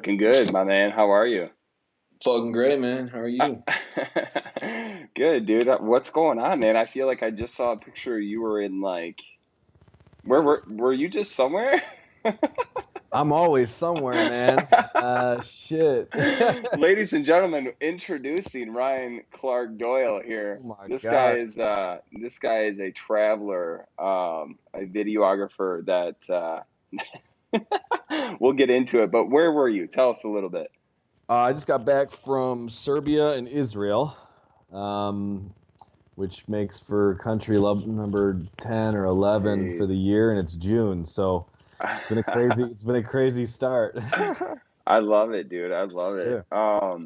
looking good, my man. How are you? Fucking great, man. How are you? Good, dude. What's going on, man? I feel like I just saw a picture you were in like where were you just somewhere? I'm always somewhere, man. Shit. Ladies and gentlemen, introducing Ryan Doyle Oh here. my This guy God. is a traveler, a videographer that we'll get into it. But where were you? Tell us a little bit. I just got back from Serbia and Israel, um, which makes for country love number 10 or 11 for Jeez. the year, and it's June, so it's been a crazy. It's been a crazy start. I love it, dude. I love it. Yeah.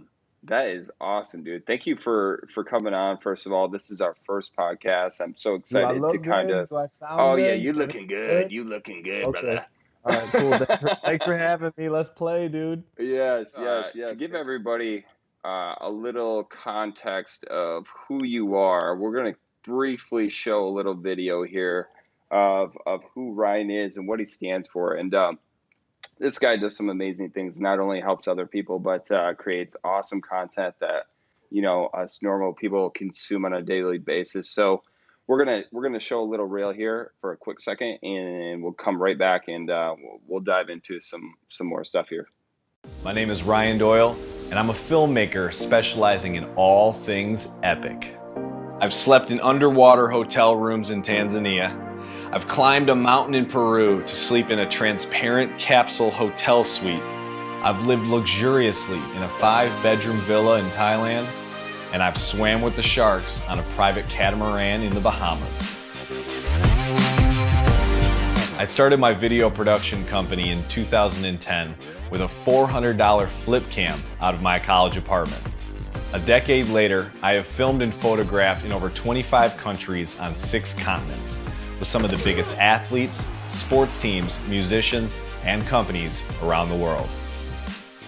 That is awesome, dude. Thank you for coming on. First of all, this is our first podcast. I'm so Do I excited to look kind good? of. Do I sound Oh yeah, good? you Everything looking good. good? You looking good, Okay. brother. All right, cool. Thanks for having me. Let's play, dude. Yes, yes, yes. To give everybody a little context of who you are, we're gonna briefly show a little video here of who Ryan is and what he stands for. And this guy does some amazing things. Not only helps other people, but creates awesome content that us normal people consume on a daily basis. So we're gonna show a little reel here for a quick second, and we'll come right back and we'll dive into some more stuff here. My name is Ryan Doyle, and I'm a filmmaker specializing in all things epic. I've slept in underwater hotel rooms in Tanzania. I've climbed a mountain in Peru to sleep in a transparent capsule hotel suite. I've lived luxuriously in a 5-bedroom villa in Thailand, and I've swam with the sharks on a private catamaran in the Bahamas. I started my video production company in 2010 with a $400 flip cam out of my college apartment. A decade later, I have filmed and photographed in over 25 countries on 6 continents with some of the biggest athletes, sports teams, musicians, and companies around the world.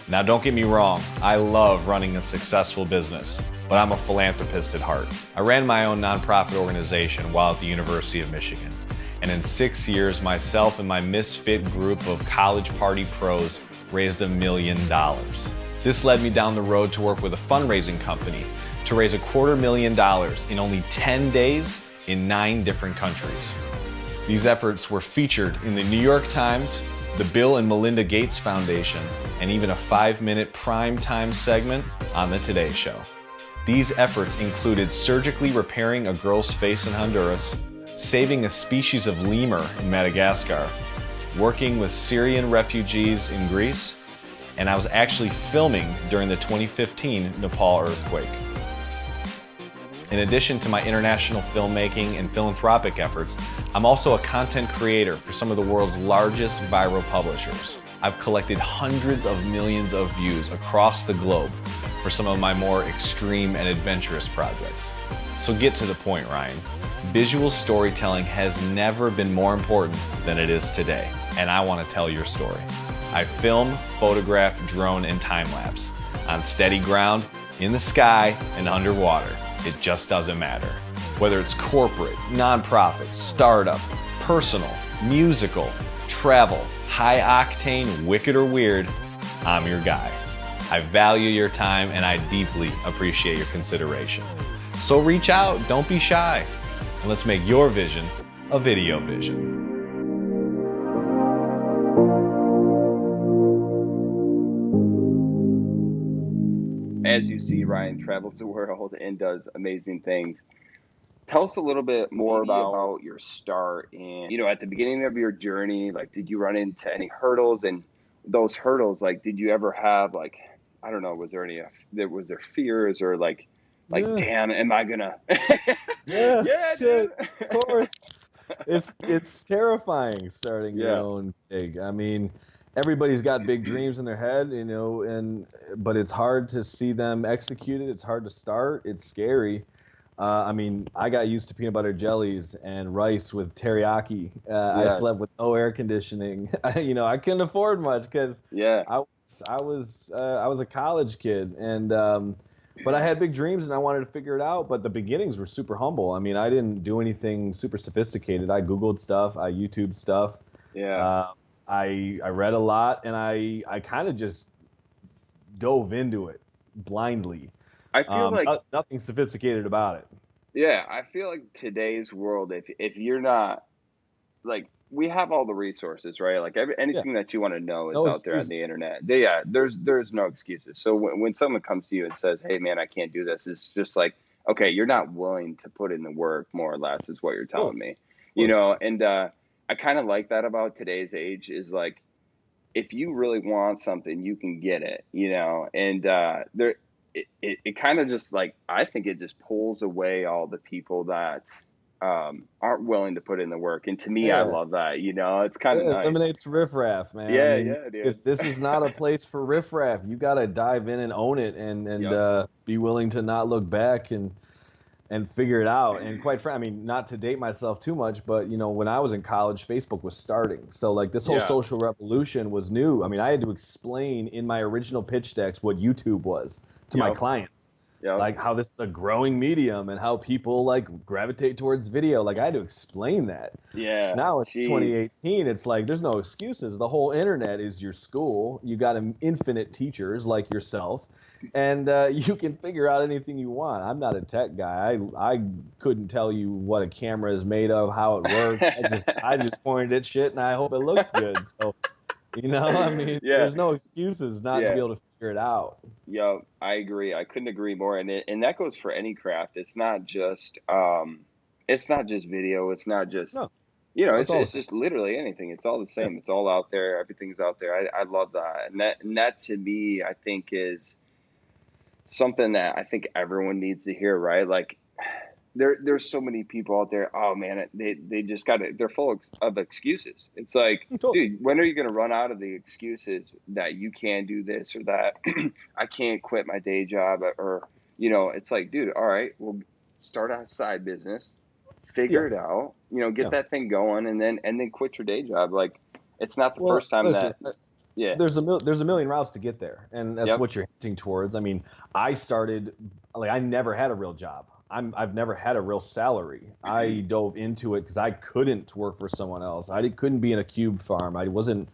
Now don't get me wrong, I love running a successful business, but I'm a philanthropist at heart. I ran my own nonprofit organization while at the University of Michigan. And in 6 years, myself and my misfit group of college party pros raised $1 million. This led me down the road to work with a fundraising company to raise $250,000 in only 10 days in 9 different countries. These efforts were featured in the New York Times, the Bill and Melinda Gates Foundation, and even a 5-minute prime time segment on the Today Show. These efforts included surgically repairing a girl's face in Honduras, saving a species of lemur in Madagascar, working with Syrian refugees in Greece, and I was actually filming during the 2015 Nepal earthquake. In addition to my international filmmaking and philanthropic efforts, I'm also a content creator for some of the world's largest viral publishers. I've collected hundreds of millions of views across the globe for some of my more extreme and adventurous projects. So get to the point, Ryan. Visual storytelling has never been more important than it is today, and I want to tell your story. I film, photograph, drone, and time-lapse on steady ground, in the sky, and underwater. It just doesn't matter. Whether it's corporate, nonprofit, startup, personal, musical, travel, high octane, wicked or weird, I'm your guy. I value your time and I deeply appreciate your consideration. So reach out, don't be shy, and let's make your vision a video vision. As you see, Ryan travels the world and does amazing things. Tell us a little bit more about your start and, at the beginning of your journey, like, did you run into any hurdles? And those hurdles, like, did you ever have, like, I don't know, was there fears or like, Yeah, damn, am I gonna? yeah, Yeah, dude. shit. Of course. It's terrifying starting your Yeah. own gig. I mean, everybody's got big dreams in their head, but it's hard to see them executed. It's hard to start. It's scary. I mean, I got used to peanut butter jellies and rice with teriyaki. I slept Yes. with no air conditioning. I couldn't afford much because Yeah. I was a college kid, and but I had big dreams and I wanted to figure it out. But the beginnings were super humble. I mean, I didn't do anything super sophisticated. I Googled stuff, I YouTubed stuff. Yeah. Uh, I read a lot, and I kind of just dove into it blindly. I feel like Nothing sophisticated about it. yeah, I feel like today's world, if you're not like we have all the resources, right? Like Yeah, anything that you want to know is no out there on excuses. the internet. Yeah, there's no excuses. So when someone comes to you and says, "Hey, man, I can't do this," it's just like, okay, you're not willing to put in the work, more or less, is what you're Cool. telling me. Of course. And I kind of like that about today's age is like, if you really want something, you can get it, and it kind of just like, I think it just pulls away all the people that aren't willing to put in the work. And to me, I Yeah. love that, it's kind of It nice. eliminates riffraff, man. Yeah, I mean, yeah, dude. if this is not a place for riffraff, you got to dive in and own it and be willing to not look back and figure it out. And quite frankly, I mean, not to date myself too much, but when I was in college, Facebook was starting. So like this whole social revolution was new. I mean, I had to explain in my original pitch decks what YouTube was to my clients. Like how this is a growing medium and how people like gravitate towards video. Like I had to explain that. Yeah. Now it's 2018. It's like there's no excuses. The whole internet is your school. You got infinite teachers like yourself, and you can figure out anything you want. I'm not a tech guy. I couldn't tell you what a camera is made of, how it works. I just pointed at shit and I hope it looks good. So I mean, there's no excuses not to be able to figure it out. Yeah, I agree. I couldn't agree more. And that goes for any craft. It's not just video. It's not just, it's just literally anything. It's all the same. Yeah. It's all out there. Everything's out there. I love that. And that to me, I think is something that I think everyone needs to hear, right? Like, there's so many people out there. Oh man, they just got it. They're full of excuses. It's like, dude, when are you going to run out of the excuses that you can't do this or that? I can't quit my day job, or it's like, dude, all right, well, start a side business, figure it out, get that thing going, and then quit your day job. Like, it's not the first time there's a million routes to get there, and that's what you're hinting towards. I mean, I started like I never had a real job. I've never had a real salary. I dove into it because I couldn't work for someone else. I couldn't be in a cube farm. I wasn't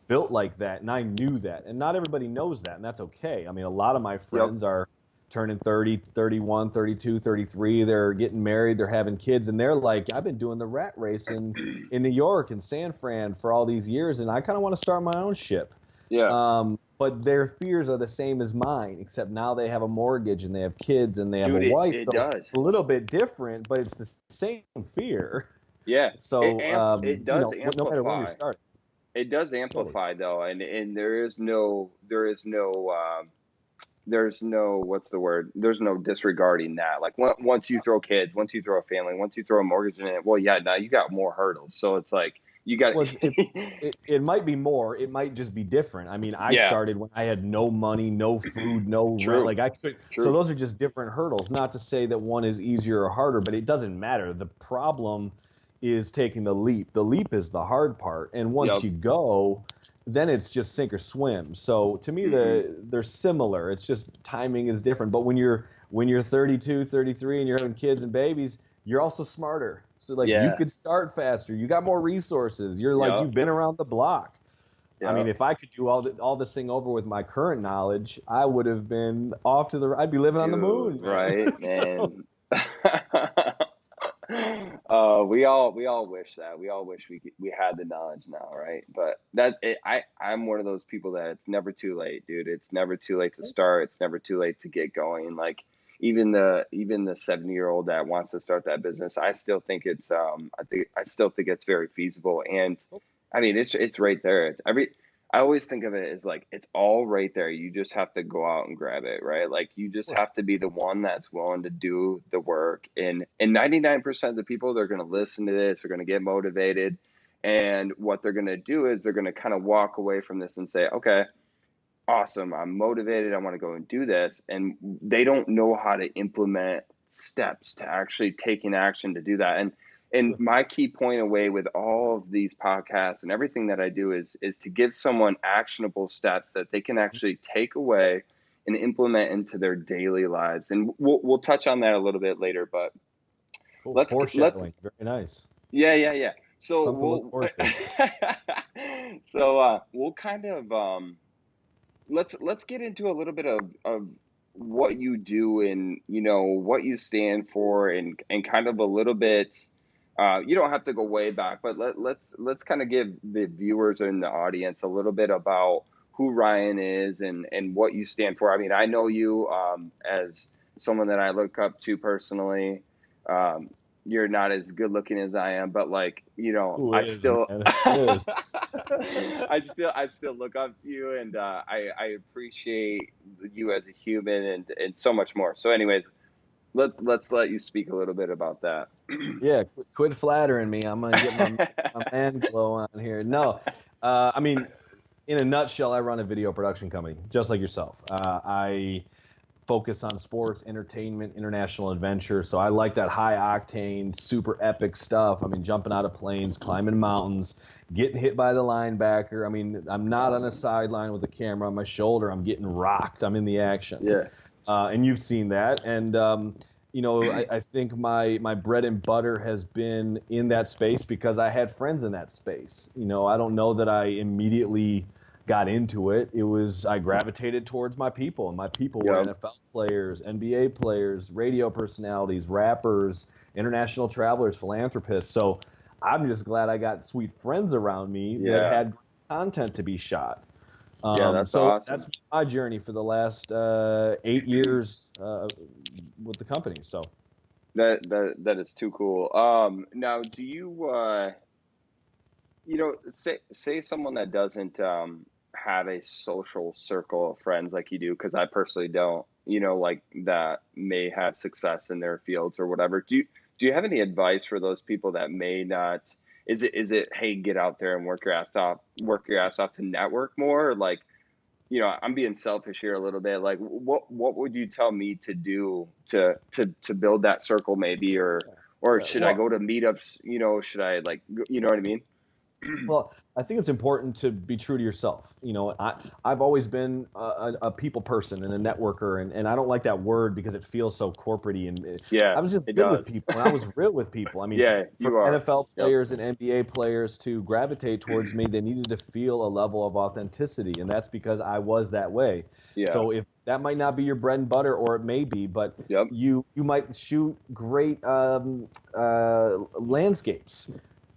built like that, and I knew that. And not everybody knows that, and that's okay. I mean, a lot of my friends are turning 30, 31, 32, 33. They're getting married. They're having kids, and they're like, I've been doing the rat race in New York and San Fran for all these years, and I kind of want to start my own ship. Yeah. But their fears are the same as mine, except now they have a mortgage and they have kids and they have a wife. It's a little bit different, but it's the same fear. Yeah. So it does amplify. No matter when you start. It does amplify though, and there's no what's the word? There's no disregarding that. Like once you throw kids, once you throw a family, once you throw a mortgage in it, well, now you got more hurdles. So it's like, you got it might be more. It might just be different. I mean, I started when I had no money, no food, no rent. Like I could. So those are just different hurdles. Not to say that one is easier or harder, but it doesn't matter. The problem is taking the leap. The leap is the hard part, and once you go, then it's just sink or swim. So to me, they're similar. It's just timing is different. But when you're 32, 33, and you're having kids and babies, you're also smarter. So like you could start faster. You got more resources. You're like you've been around the block. Yep. I mean, if I could do all this thing over with my current knowledge, I would have been I'd be living on the moon. Right, man. We all wish that. We all wish we had the knowledge now, right? But I'm one of those people that it's never too late, dude. It's never too late to start. It's never too late to get going. Like even the 70-year-old that wants to start that business, I still think it's I still think it's very feasible. And I mean, it's right there. I always think of it as like, it's all right there. You just have to go out and grab it, right? Like you just have to be the one that's willing to do the work. And 99% of the people that are going to listen to this are going to get motivated. And what they're going to do is they're going to kind of walk away from this and say, okay, awesome, I'm motivated, I want to go and do this. And they don't know how to implement steps to actually taking action to do that. And my key point away with all of these podcasts and everything that I do is to give someone actionable steps that they can actually take away and implement into their daily lives. And we'll touch on that a little bit later, but let's very nice. Yeah. So we'll kind of let's get into a little bit of what you do and what you stand for and kind of a little bit. You don't have to go way back, but let's kind of give the viewers and the audience a little bit about who Ryan is and what you stand for. I mean, I know you as someone that I look up to personally. You're not as good looking as I am, but like, Who I is, still, man? Who is? I still look up to you, and I appreciate you as a human and so much more. So anyways, let's let you speak a little bit about that. Yeah, quit flattering me. I'm gonna get my man glow on here. No, I mean, in a nutshell, I run a video production company, just like yourself. I focus on sports, entertainment, international adventure. So I like that high octane, super epic stuff. I mean, jumping out of planes, climbing mountains, getting hit by the linebacker. I mean, I'm not on a sideline with a camera on my shoulder. I'm getting rocked. I'm in the action. Yeah. And you've seen that. And, I think my bread and butter has been in that space because I had friends in that space. I don't know that I immediately got into it. I gravitated towards my people, and my people were NFL players, NBA players, radio personalities, rappers, international travelers, philanthropists. So I'm just glad I got sweet friends around me that had content to be shot. That's so awesome. That's my journey for the last 8 years with the company. So that is too cool. Now, do you say someone that doesn't have a social circle of friends like you do, because I personally don't, like that may have success in their fields or whatever. Do you have any advice for those people that may not? Is it hey, get out there and work your ass off to network more? Or like, I'm being selfish here a little bit. Like, what would you tell me to do to build that circle maybe, or should I go to meetups? Should I like, you know what I mean? Well, I think it's important to be true to yourself. I've always been a people person and a networker, and I don't like that word because it feels so corporate-y. And I was just good with people, and I was real with people. I mean, for NFL players and NBA players to gravitate towards me, they needed to feel a level of authenticity, and that's because I was that way. Yeah. So if that might not be your bread and butter, or it may be, but you might shoot great landscapes.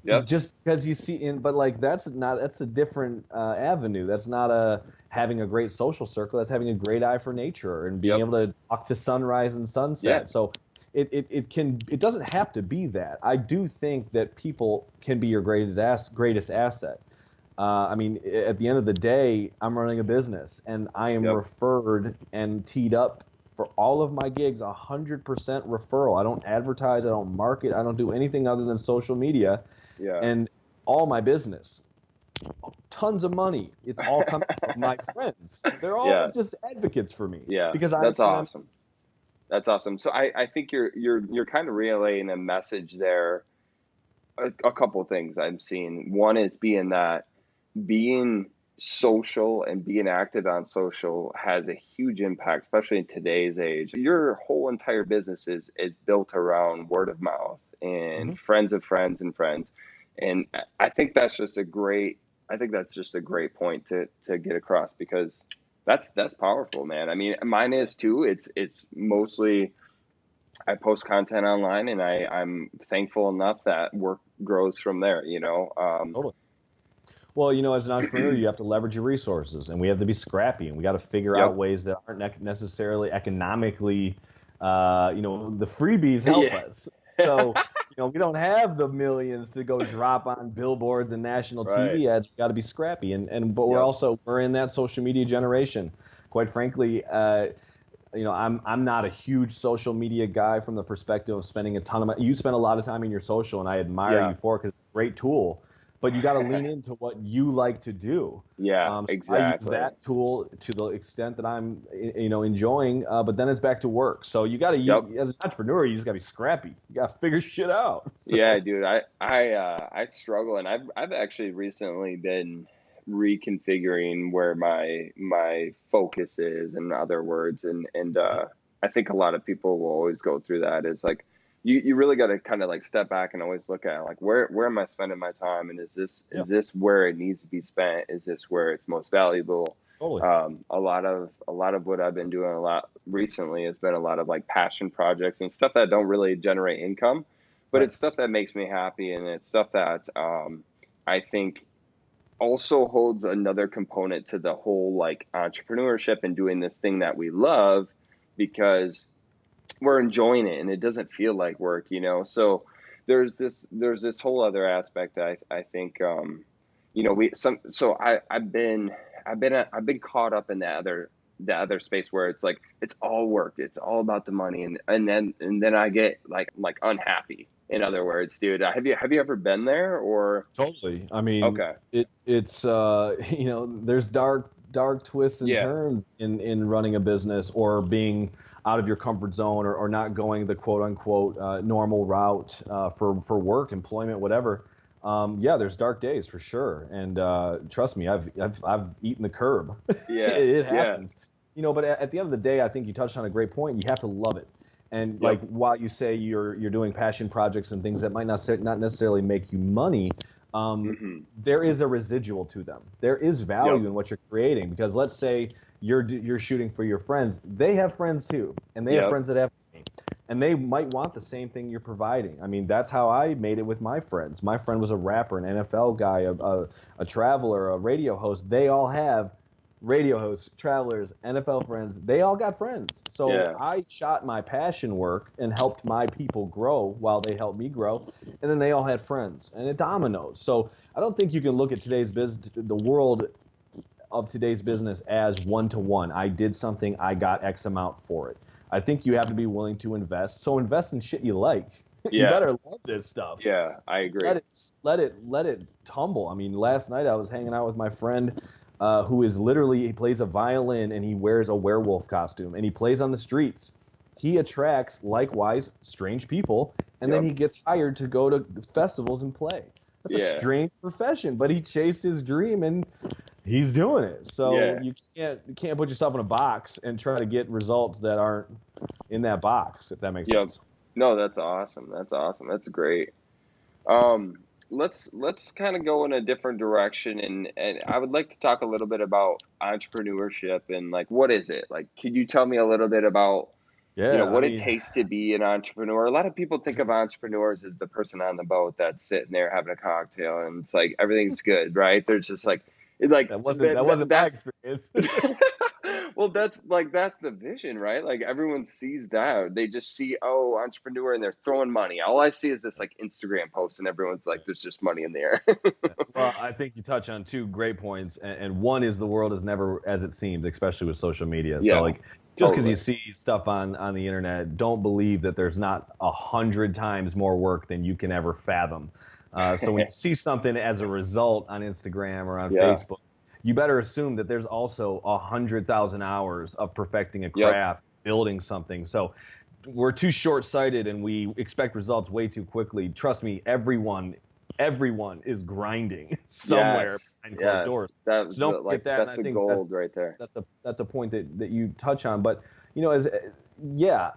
Yep. Just because you see but like that's a different avenue. That's not having a great social circle. That's having a great eye for nature and being able to talk to sunrise and sunset. Yeah. So it doesn't have to be that. I do think that people can be your greatest asset. I mean, at the end of the day, I'm running a business, and I am referred and teed up for all of my gigs, 100% referral. I don't advertise, I don't market, I don't do anything other than social media. Yeah. And all my business, tons of money, it's all coming from my friends. They're all just advocates for me. Yeah. Because that's awesome. That's awesome. So I think you're kind of relaying a message there. A couple of things I'm seeing. One is being social and being active on social has a huge impact, especially in today's age. Your whole entire business is built around word of mouth and friends of friends and friends. And I think that's just a great point to get across, because that's powerful, man. I mean, mine is too. It's mostly I post content online, and I'm thankful enough that work grows from there, Totally. Well, as an entrepreneur, you have to leverage your resources, and we have to be scrappy, and we got to figure out ways that aren't necessarily economically, the freebies help us. So, we don't have the millions to go drop on billboards and national TV ads. We got to be scrappy, but we're in that social media generation. Quite frankly, I'm not a huge social media guy from the perspective of spending a ton of money. You spend a lot of time in your social, and I admire you for it because it's a great tool. But you got to lean into what you like to do. Yeah, exactly. I use that tool to the extent that I'm, enjoying. But then it's back to work. So you got to, as an entrepreneur, you just got to be scrappy. You got to figure shit out. So. Yeah, dude. I struggle, and I've actually recently been reconfiguring where my focus is, in other words, and I think a lot of people will always go through that. It's like, you really got to kind of like step back and always look at like where am I spending my time, and is this where it needs to be spent? Is this where it's most valuable? Totally. A lot of what I've been doing a lot recently has been a lot of like passion projects and stuff that don't really generate income, but Right. it's stuff that makes me happy, and it's stuff that I think also holds another component to the whole like entrepreneurship and doing this thing that we love, because we're enjoying it and it doesn't feel like work, you know? So there's this whole other aspect that I think, you know, I've been caught up in the other space where it's like, it's all work. It's all about the money. And then I get like unhappy, in other words, dude. Have you ever been there or? Totally. I mean, Okay. it's you know, there's dark twists and Yeah. turns in running a business or being out of your comfort zone or not going the quote unquote normal route for work, employment, whatever. Yeah, there's dark days for sure, and trust me, I've eaten the curb. Yeah. It Yeah. happens, you know. But at the end of the day, I think you touched on a great point. You have to love it. And Yep. like while you say you're doing passion projects and things that might not necessarily make you money, Hmm. there is a residual to them. There is value Yep. in what you're creating, because let's say you're shooting for your friends. They have friends too, and they have Yep. friends that have money, and they might want the same thing you're providing. I mean, that's how I made it with my friends. My friend was a rapper, an NFL guy, a traveler, a radio host. They all have radio hosts, travelers, NFL friends. They all got friends. So Yeah. I shot my passion work and helped my people grow while they helped me grow. And then they all had friends, and it dominoes. So I don't think you can look at today's business, the world of today's business, as one to one. I did something, I got X amount for it. I think you have to be willing to invest. So invest in shit you like. You Yeah. better love this stuff. Yeah. I agree. Let it tumble. I mean, last night I was hanging out with my friend who is literally, he plays a violin and he wears a werewolf costume and he plays on the streets. He attracts likewise strange people, and then Yep. he gets hired to go to festivals and play. That's Yeah. a strange profession, but he chased his dream and he's doing it. So Yeah. you can't put yourself in a box and try to get results that aren't in that box, if that makes Yep. sense. No, that's awesome. That's awesome. That's great. Um, let's kind of go in a different direction, and I would like to talk a little bit about entrepreneurship and like what is it? Like, can you tell me a little bit about, you know, Yeah, I what it mean, takes to be an entrepreneur? A lot of people think of entrepreneurs as the person on the boat that's sitting there having a cocktail and it's like everything's good, right? There's just like that wasn't my that's experience. well, that's the vision, right? Like everyone sees that. They just see, oh, entrepreneur, and they're throwing money. All I see is this like Instagram post, and everyone's like, there's just money in the air. Well, I think you touch on two great points, and one is the world is never as it seems, especially with social media. Yeah, So like, just because totally. you see stuff on the internet, don't believe that there's not 100 times more work than you can ever fathom. So when you see something as a result on Instagram or on Yeah. Facebook, you better assume that there's also 100,000 hours of perfecting a Yep. craft, building something. So we're too short-sighted and we expect results way too quickly. Trust me, everyone is grinding somewhere Yes. behind closed doors. That's So don't forget that. that's And the I think gold right there. that's a point that you touch on. But you know, yeah,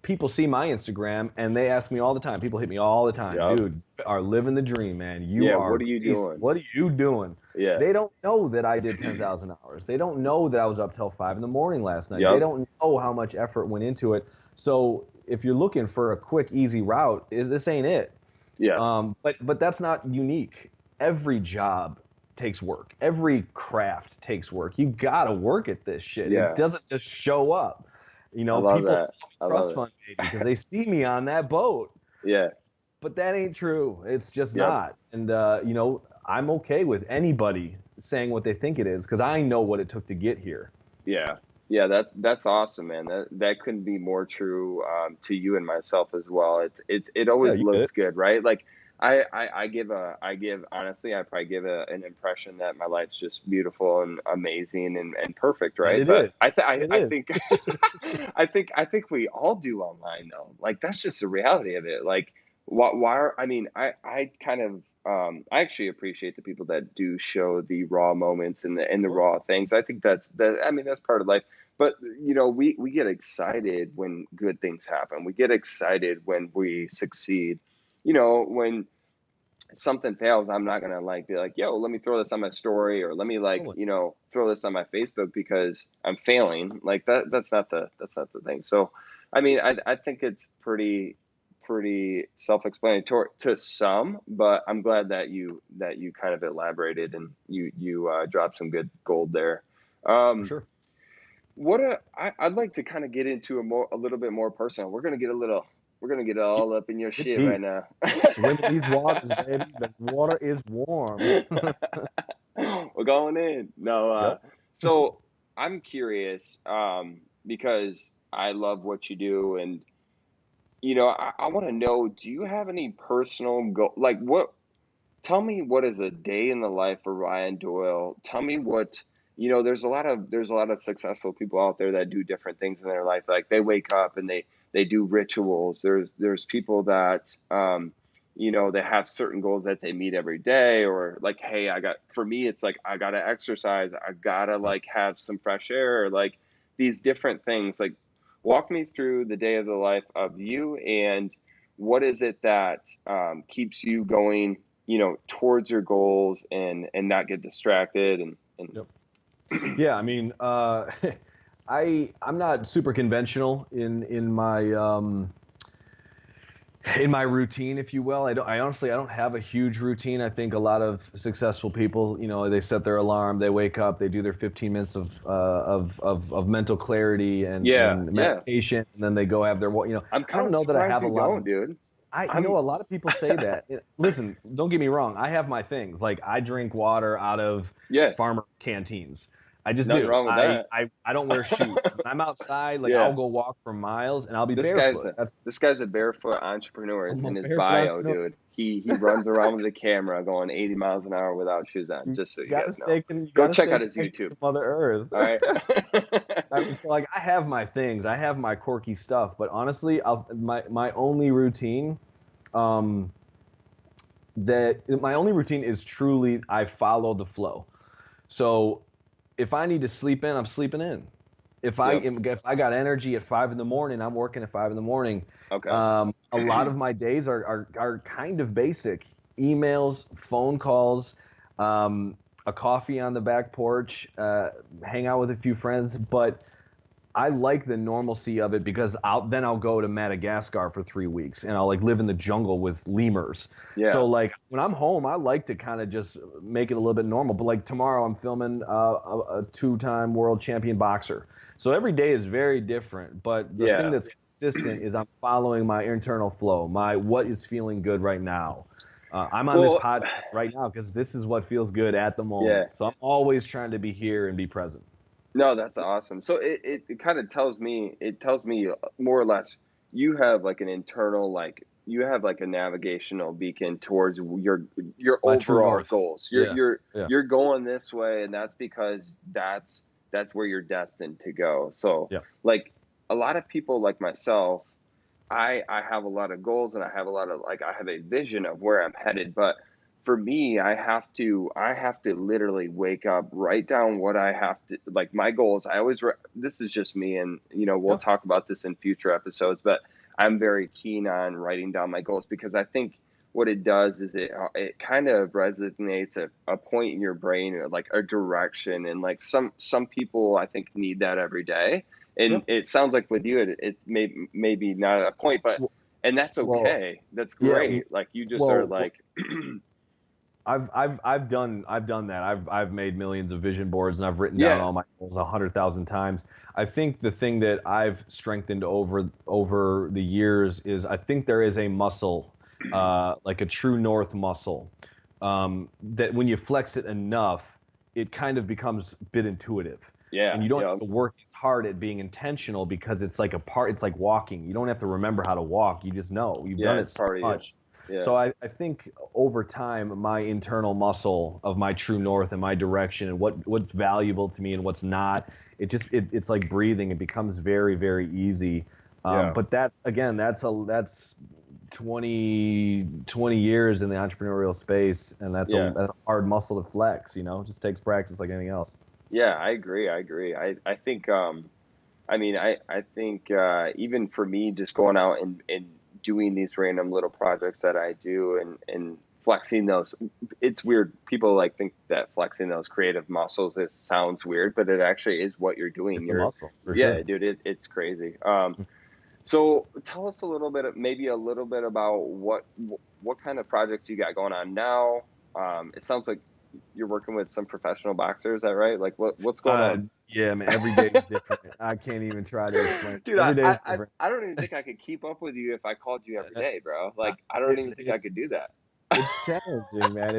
people see my Instagram and they ask me all the time. People hit me all the time, Yep. dude, are living the dream, man. Yeah, what are you doing? What are you doing? Yeah. They don't know that I did 10,000 hours. They don't know that I was up till 5 in the morning last night. Yep. They don't know how much effort went into it. So if you're looking for a quick, easy route, this ain't it. Yeah. But that's not unique. Every job takes work. Every craft takes work. You gotta work at this shit. Yeah. It doesn't just show up. You know, I love people that. I love trust it. fund me because they see me on that boat. Yeah. But that ain't true. It's just Yep. not. And you know, I'm okay with anybody saying what they think it is because I know what it took to get here. Yeah. Yeah, that's awesome, man. That couldn't be more true to you and myself as well. It always Yeah, you get looks it. good, right? Like I give honestly, I probably give an impression that my life's just beautiful and amazing and perfect, right? It But is. I It is. think I think we all do online though. Like that's just the reality of it. Like I mean, I kind of I actually appreciate the people that do show the raw moments and the raw things. I think I mean that's part of life. But you know, we get excited when good things happen. We get excited when we succeed. You know, when something fails, I'm not gonna like be like, yo, let me throw this on my story, or let me like, Totally. you know, throw this on my Facebook because I'm failing. Like that's not the thing. So, I mean, I think it's pretty self-explanatory to some, but I'm glad that you kind of elaborated and you dropped some good gold there. For sure. I'd like to kind of get into a little bit more personal. We're gonna get all up in your Get shit right deep. now. Swim in these waters, baby. The water is warm. We're going in. No, Yep. so I'm curious, because I love what you do, and you know, I want to know, do you have any personal goal? Like, tell me, what is a day in the life of Ryan Doyle? Tell me what, you know, there's a lot of successful people out there that do different things in their life. Like they wake up and they do rituals. There's people that, you know, they have certain goals that they meet every day, or like, hey, for me, it's like, I gotta exercise. I gotta like have some fresh air, or like these different things. Like, walk me through the day of the life of you, and what is it that keeps you going, you know, towards your goals, and not get distracted, and Yep. Yeah, I mean, I'm not super conventional in my routine, if you will. I honestly don't have a huge routine. I think a lot of successful people, you know, they set their alarm, they wake up, they do their 15 minutes of mental clarity yeah, and yeah. meditation, and then they go have their, you know, I'm I kind don't of know that I surprised have a you lot don't, of, dude. you know, I'm a lot of people say that. Listen, don't get me wrong. I have my things. Like I drink water out of Yeah, farmer canteens. I just nothing do. wrong with that. I don't wear shoes. When I'm outside, like I'll Yeah, go walk for miles and I'll be this guy's barefoot. a That's this guy's a barefoot entrepreneur. It's I'm a in his barefoot bio, entrepreneur. dude. He runs around with a camera going 80 miles an hour without shoes on, just so you guys know. You Go gotta check stay out his connected YouTube. to Mother Earth. All right. I mean, so like I have my things, I have my quirky stuff, but honestly, my only routine, um, my only routine is truly I follow the flow. So if I need to sleep in, I'm sleeping in. Yep. If I got energy at 5 in the morning, I'm working at 5 in the morning. Okay. A lot of my days are kind of basic: emails, phone calls, a coffee on the back porch, hang out with a few friends. But I like the normalcy of it because I'll go to Madagascar for 3 weeks and I'll like live in the jungle with lemurs. Yeah. So like when I'm home, I like to kind of just make it a little bit normal. But like tomorrow, I'm filming a two-time world champion boxer. So every day is very different. But the thing Yeah. that's consistent is I'm following my internal flow, my what is feeling good right now. I'm on this Well, podcast right now because this is what feels good at the yeah. moment. So I'm always trying to be here and be present. No, that's awesome. So it kind of it tells me more or less you have like an internal, like you have like a navigational beacon towards your My true overall north. goals. Yeah. Yeah. You're going this way, and that's because that's where you're destined to go. So Yeah. like a lot of people like myself, I have a lot of goals, and I have a lot of like I have a vision of where I'm headed, but for me, I have to literally wake up, write down what I have to, like my goals. This is just me, and you know, we'll Yeah. talk about this in future episodes, but I'm very keen on writing down my goals, because I think what it does is it kind of resonates a point in your brain, or like a direction, and like some people I think need that every day. Yeah. And it sounds like with you, it maybe not a point, but Well, and that's well, okay. That's yeah. great. Like you just are Well, like, I've done that. I've made millions of vision boards and I've written down yeah, all my goals 100,000 times. I think the thing that I've strengthened over the years is I think there is a muscle, like a true north muscle, that when you flex it enough, it kind of becomes a bit intuitive. yeah, And you don't yeah, have to work as hard at being intentional because it's like it's like walking. You don't have to remember how to walk. You just know. You've yeah. done it It's so part of you. much. Yeah, So I think over time, my internal muscle of my true north and my direction and what's valuable to me and what's not, it's like breathing. It becomes very, very easy. yeah, But that's 20 years in the entrepreneurial space, and yeah, that's a hard muscle to flex. You know, it just takes practice like anything else. yeah. I agree. I agree. I think I mean I think even for me, just going out and doing these random little projects that I do, and flexing those. It's weird. People like think that flexing those creative muscles, it sounds weird, but it actually is what you're doing. It's a muscle, for yeah, sure. dude, it's crazy. So tell us a little bit about what kind of projects you got going on now. It sounds like you're working with some professional boxers. Is that right? Like what's going on? Yeah, man, every day is different. I can't even try to explain. Dude, Every day is different. I don't even think I could keep up with you if I called you every day, bro. Like I don't even think I could do that. It's challenging, man.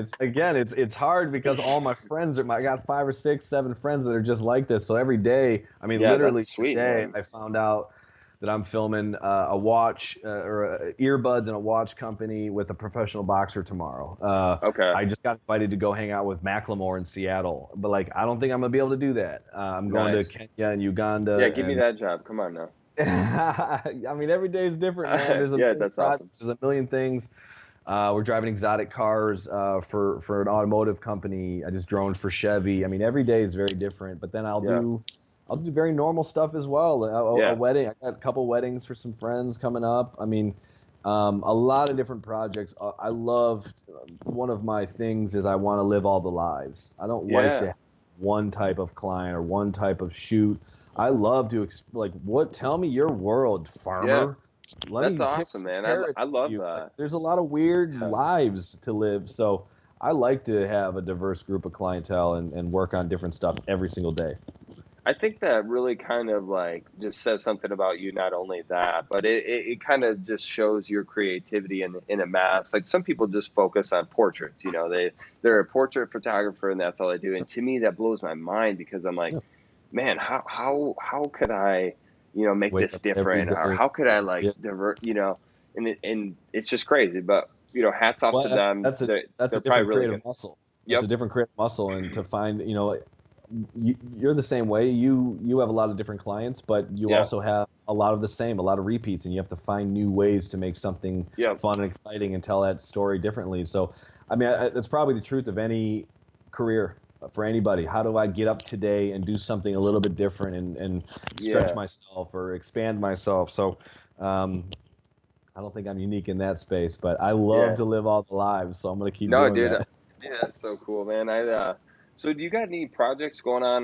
It's hard because all my friends I got 5 or 6, 7 friends that are just like this. So every day, I mean, literally sweet, today, man. I found out that I'm filming a watch or earbuds and a watch company with a professional boxer tomorrow. Okay. I just got invited to go hang out with Macklemore in Seattle, but like I don't think I'm gonna be able to do that. I'm going to Kenya and Uganda. Yeah, give me that job. Come on now. I mean, every day is different, man. There's awesome. There's a million things. We're driving exotic cars for an automotive company. I just droned for Chevy. I mean, every day is very different. But then I'll do very normal stuff as well. A wedding. I got a couple weddings for some friends coming up. I mean, a lot of different projects. I love one of my things is I want to live all the lives. I don't like to have one type of client or one type of shoot. I love to tell me your world, farmer. Yeah. That's awesome, man. I love that. Like, there's a lot of weird lives to live, so I like to have a diverse group of clientele and work on different stuff every single day. I think that really kind of like just says something about you. Not only that, but it kind of just shows your creativity in a mass. Like some people just focus on portraits. You know, they're a portrait photographer and that's all they do. And to me, that blows my mind because I'm like, man, how could I, make this different, or how could I divert, and it's just crazy. But hats off to them. That's a different creative muscle. It's a different creative muscle, and to find, you're the same way. You have a lot of different clients, but you also have a lot of a lot of repeats, and you have to find new ways to make something fun and exciting and tell that story differently. So, I mean, that's probably the truth of any career. For anybody, how do I get up today and do something a little bit different and stretch myself or expand myself? So I don't think I'm unique in that space, but I love to live all the lives, so I'm gonna keep doing that. Yeah, that's so cool, man. So do you got any projects going on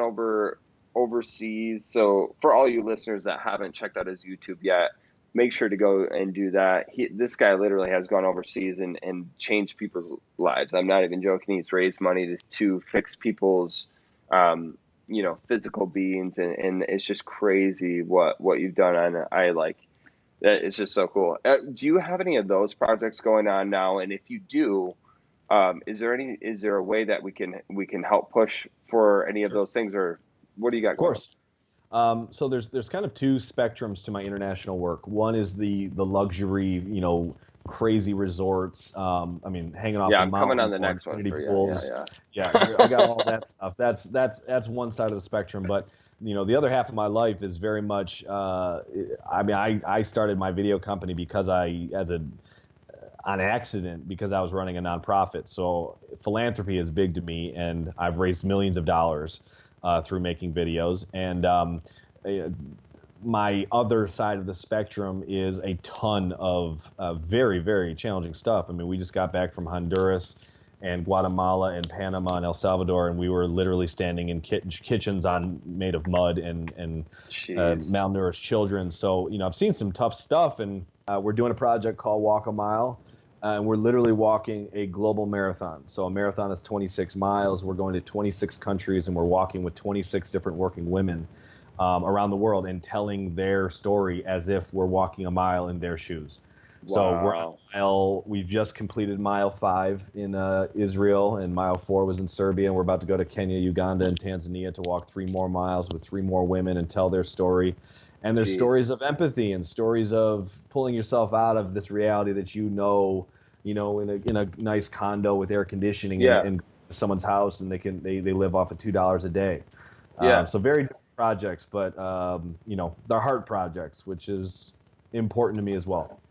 overseas? So for all you listeners that haven't checked out his YouTube yet, make sure to go and do that. This guy literally has gone overseas and changed people's lives. I'm not even joking. He's raised money to fix people's, physical beings. And it's just crazy what you've done. And I like that. It's just so cool. Do you have any of those projects going on now? And if you do, is there a way that we can help push for any of those things, or what do you got? Of course. So there's kind of 2 spectrums to my international work. One is the luxury, crazy resorts. I mean, hanging off the mountain. I'm coming on the next one. Yeah, I got all that stuff. That's one side of the spectrum. But the other half of my life is very much. I started my video company because on accident because I was running a nonprofit. So philanthropy is big to me, and I've raised millions of dollars through making videos. And my other side of the spectrum is a ton of very, very challenging stuff. I mean, we just got back from Honduras and Guatemala and Panama and El Salvador, and we were literally standing in kitchens made of mud and malnourished children. So, I've seen some tough stuff, and we're doing a project called Walk a Mile. And we're literally walking a global marathon. So a marathon is 26 miles. We're going to 26 countries, and we're walking with 26 different working women around the world and telling their story as if we're walking a mile in their shoes. Wow. So we're on we've just completed mile 5 in Israel, and mile 4 was in Serbia. And we're about to go to Kenya, Uganda, and Tanzania to walk 3 more miles with 3 more women and tell their story. And there's stories of empathy and stories of pulling yourself out of this reality that in a nice condo with air conditioning in someone's house, and they live off of $2 a day. So very different projects, but they're heart projects, which is important to me as well.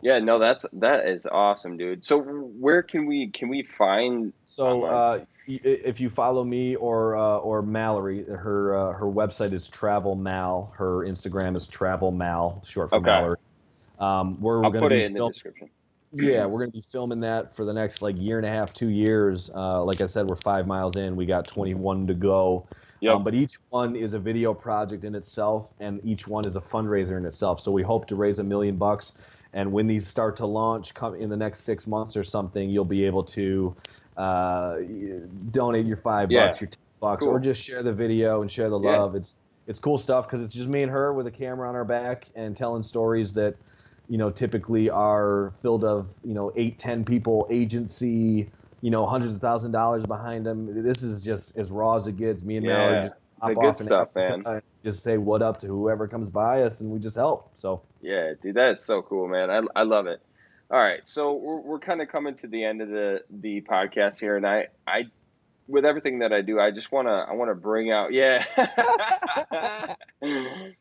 Yeah, no, that is awesome, dude. So where can we find? So if you follow me or Mallory, her website is Travel Mal. Her Instagram is Travel Mal, short for Mallory. I'll put it in the description. Yeah, we're going to be filming that for the next like year and a half, 2 years. Like I said, we're 5 miles in. We got 21 to go. Yep. But each one is a video project in itself, and each one is a fundraiser in itself. So we hope to raise $1 million. And when these start to launch, come in the next 6 months or something, you'll be able to donate your $5, your $10, cool. or just share the video and share the love. It's cool stuff because it's just me and her with a camera on our back and telling stories that, typically are filled of, 8, 10 people, agency, hundreds of thousands of dollars behind them. This is just as raw as it gets. Me and Mallory just hop the off good stuff, man. Just say what up to whoever comes by us, and we just help. So yeah, dude, that is so cool, man. I love it. All right, so we're kind of coming to the end of the podcast here, and I with everything that I do, I want to bring out,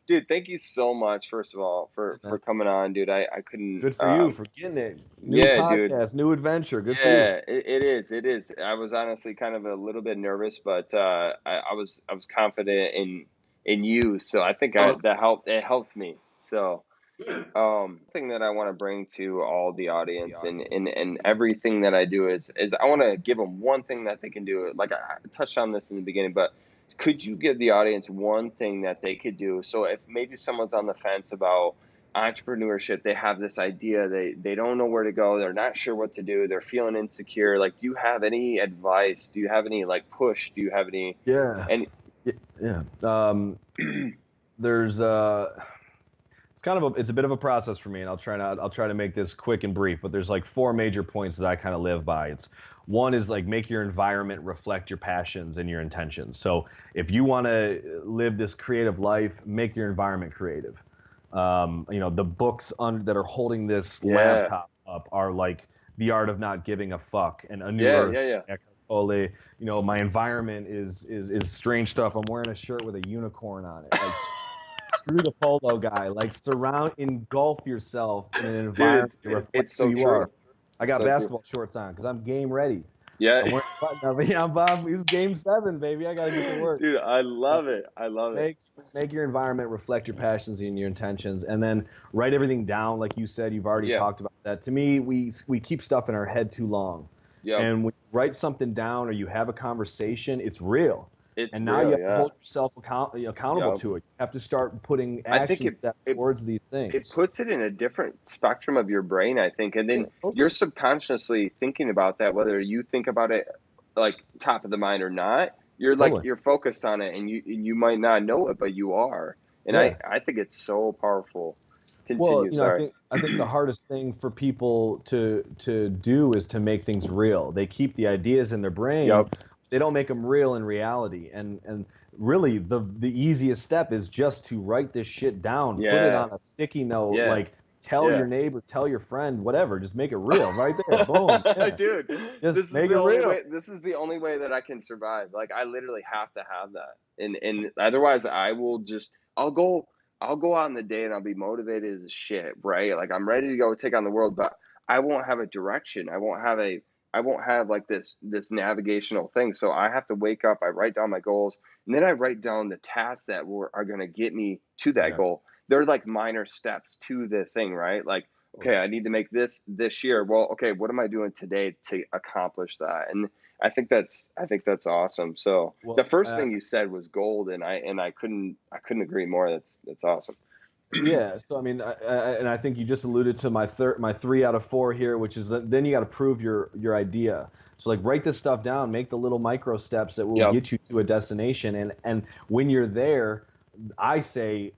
dude, thank you so much, first of all, for coming on, dude. I couldn't. Good for you for getting it. New podcast, dude. New adventure. Good for you. Yeah, it is. I was honestly kind of a little bit nervous, but I was confident in you, so I think that helped. It helped me. So. Thing that I want to bring to all the audience and everything that I do is I want to give them one thing that they can do. Like I touched on this in the beginning, but could you give the audience one thing that they could do? So if maybe someone's on the fence about entrepreneurship, they have this idea, they don't know where to go, they're not sure what to do, they're feeling insecure. Like, do you have any advice? Do you have any like push? Do you have any? Yeah. There's it's a bit of a process for me, and I'll try to make this quick and brief, but there's like 4 major points that I kind of live by. One is like make your environment reflect your passions and your intentions. So if you want to live this creative life, make your environment creative. The books that are holding this laptop up are like The Art of Not Giving a Fuck and A New Earth. My environment is strange stuff. I'm wearing a shirt with a unicorn on it. Like, screw the polo guy. Like, engulf yourself in an environment that reflects who you are. I got basketball shorts on because I'm game ready. Yeah. I'm wearing a button up. Yeah, I'm Bob. It's game 7, baby. I got to get to work. Dude, I love it. Make your environment reflect your passions and your intentions, and then write everything down. Like you said, you've already talked about that. To me, we keep stuff in our head too long. Yeah. And when you write something down or you have a conversation, it's real. You have to hold yourself accountable to it. You have to start putting action steps towards these things. It puts it in a different spectrum of your brain, I think. And then you're subconsciously thinking about that, whether you think about it like top of the mind or not. You're focused on it, and you might not know it, but you are. And I think it's so powerful. Continue. Well, I think the hardest thing for people to do is to make things real. They keep the ideas in their brain. Yep. They don't make them real in reality, and really the easiest step is just to write this shit down, put it on a sticky note, like tell your neighbor, tell your friend, whatever, just make it real right there. Boom. Dude, just make it real. This is the only way that I can survive. Like, I literally have to have that, and otherwise I'll go out in the day and I'll be motivated as shit, right? Like, I'm ready to go take on the world, but I won't have a direction. I won't have like this navigational thing. So I have to wake up, I write down my goals, and then I write down the tasks that are going to get me to that goal. They're like minor steps to the thing, right? Like, okay, I need to make this year. Well, okay, what am I doing today to accomplish that? And I think that's awesome. So the first thing you said was gold, and I couldn't agree more. That's awesome. Yeah, so I mean, I think you just alluded to my 3 out of 4 here, which is that then you got to prove your idea. So like, write this stuff down, make the little micro steps that will get you to a destination, and when you're there, I say,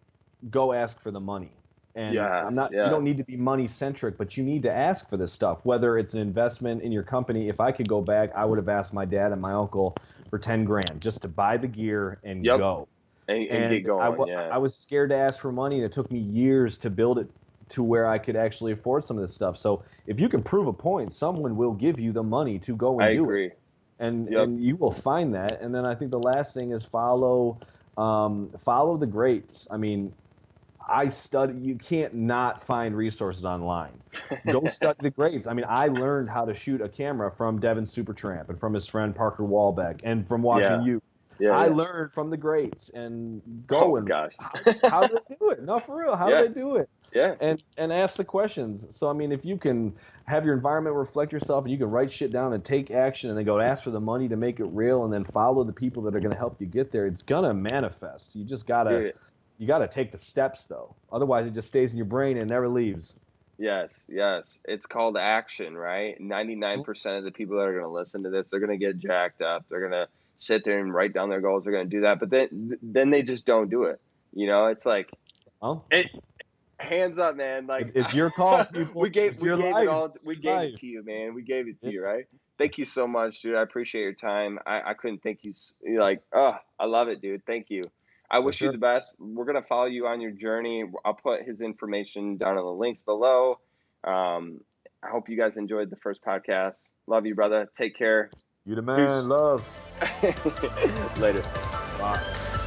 go ask for the money. And you don't need to be money centric, but you need to ask for this stuff, whether it's an investment in your company. If I could go back, I would have asked my dad and my uncle for 10 grand just to buy the gear and go. And get going. I was scared to ask for money, and it took me years to build it to where I could actually afford some of this stuff. So if you can prove a point, someone will give you the money to go and do it. And you will find that. And then I think the last thing is follow the greats. I mean, you can't not find resources online. Go study the greats. I mean, I learned how to shoot a camera from Devin Supertramp and from his friend Parker Walbeck and from watching you. I learned from the greats and go and gosh. how do they do it? No, for real. How do they do it? Yeah. And ask the questions. So, I mean, if you can have your environment reflect yourself and you can write shit down and take action and then go ask for the money to make it real and then follow the people that are going to help you get there, it's going to manifest. You just got to take the steps, though. Otherwise, it just stays in your brain and never leaves. Yes. It's called action, right? 99% of the people that are going to listen to this, they're going to get jacked up. They're going to sit there and write down their goals. They're going to do that. But then they just don't do it. You know, it's like, hands up, man. Like, it's your call, people. we gave it to you, man. We gave it to you, right? Thank you so much, dude. I appreciate your time. I couldn't thank you. Like, I love it, dude. Thank you. I wish you the best. We're going to follow you on your journey. I'll put his information down in the links below. I hope you guys enjoyed the first podcast. Love you, brother. Take care. You the man. Peace. Love. Later. Bye.